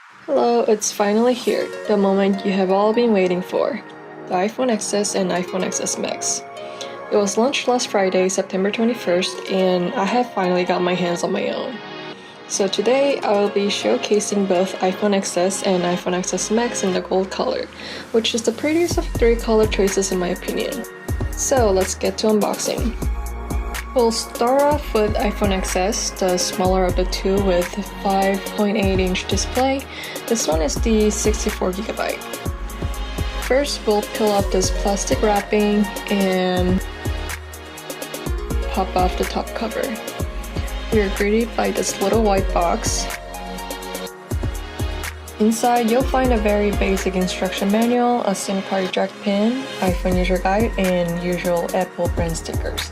Hello, it's finally here, the moment you have all been waiting for, the iPhone XS and iPhone XS Max. It was launched last Friday, September 21st, and I have finally got my hands on my own. So today, I will be showcasing both iPhone XS and iPhone XS Max in the gold color, which is the prettiest of three color choices in my opinion. So let's get to unboxing. We'll start off with iPhone XS, the smaller of the two with 5.8-inch display. This one is the 64GB. First, we'll peel off this plastic wrapping and pop off the top cover. We are greeted by this little white box. Inside, you'll find a very basic instruction manual, a SIM card jack pin, iPhone user guide, and usual Apple brand stickers.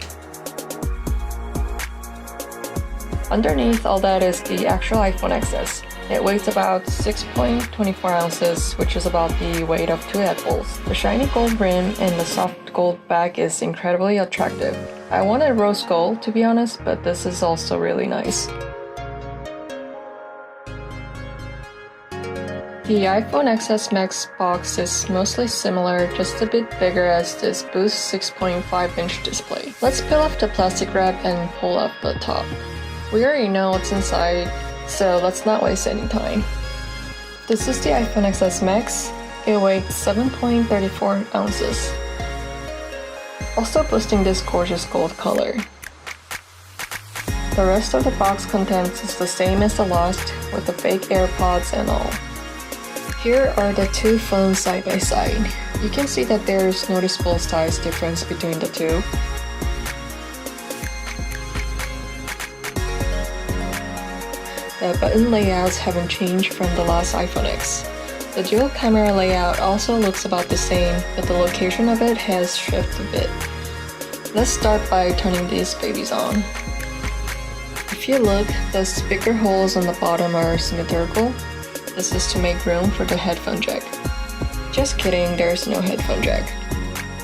Underneath all that is the actual iPhone XS. It weighs about 6.24 ounces, which is about the weight of two apples. The shiny gold rim and the soft gold back is incredibly attractive. I wanted rose gold to be honest, but this is also really nice. The iPhone XS Max box is mostly similar, just a bit bigger as this Boost 6.5-inch display. Let's peel off the plastic wrap and pull up the top. We already know what's inside, so let's not waste any time. This is the iPhone XS Max. It weighs 7.34 ounces. Also boosting this gorgeous gold color. The rest of the box contents is the same as the last, with the fake AirPods and all. Here are the two phones side by side. You can see that there is noticeable size difference between the two. The button layouts haven't changed from the last iPhone X. The dual camera layout also looks about the same, but the location of it has shifted a bit. Let's start by turning these babies on. If you look, the speaker holes on the bottom are symmetrical. This is to make room for the headphone jack. Just kidding, there's no headphone jack.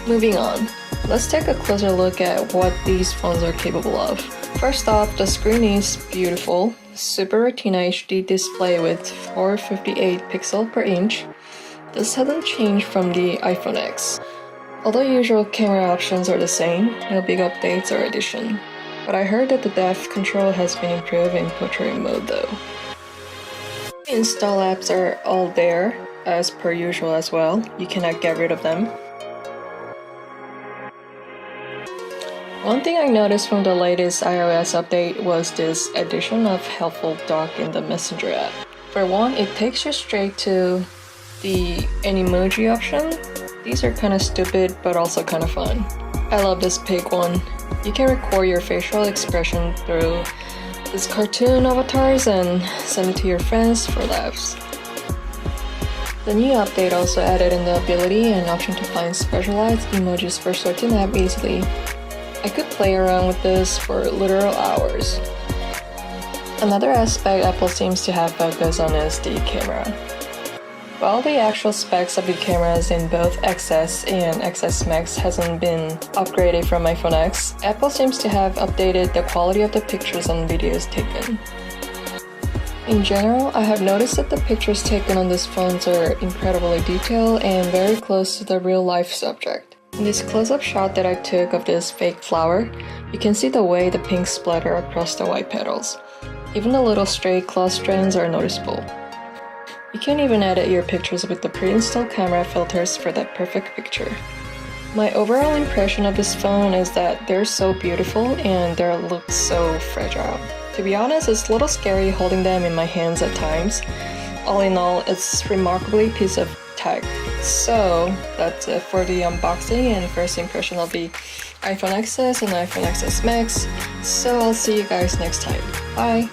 Moving on, let's take a closer look at what these phones are capable of. First off, the screen is beautiful. Super Retina HD display with 458 pixels per inch. This hasn't changed from the iPhone X. Although usual camera options are the same, no big updates or addition. But I heard that the depth control has been improved in portrait mode though. Install apps are all there, as per usual as well. You cannot get rid of them. One thing I noticed from the latest iOS update was this addition of helpful dock in the Messenger app. For one, it takes you straight to the emoji option. These are kind of stupid but also kind of fun. I love this pig one. You can record your facial expression through these cartoon avatars and send it to your friends for laughs. The new update also added in the ability and option to find specialized emojis for certain apps easily. I could play around with this for literal hours. Another aspect Apple seems to have focused on is the camera. While the actual specs of the cameras in both XS and XS Max hasn't been upgraded from iPhone X, Apple seems to have updated the quality of the pictures and videos taken. In general, I have noticed that the pictures taken on these phones are incredibly detailed and very close to the real-life subject. In this close-up shot that I took of this fake flower, you can see the way the pink splatter across the white petals. Even the little stray cloth strands are noticeable. You can even edit your pictures with the pre-installed camera filters for that perfect picture. My overall impression of this phone is that they're so beautiful and they look so fragile. To be honest, it's a little scary holding them in my hands at times. All in all, it's remarkably piece of tech. So that's it for the unboxing and first impression of the iPhone XS and iPhone XS Max. So I'll see you guys next time. Bye!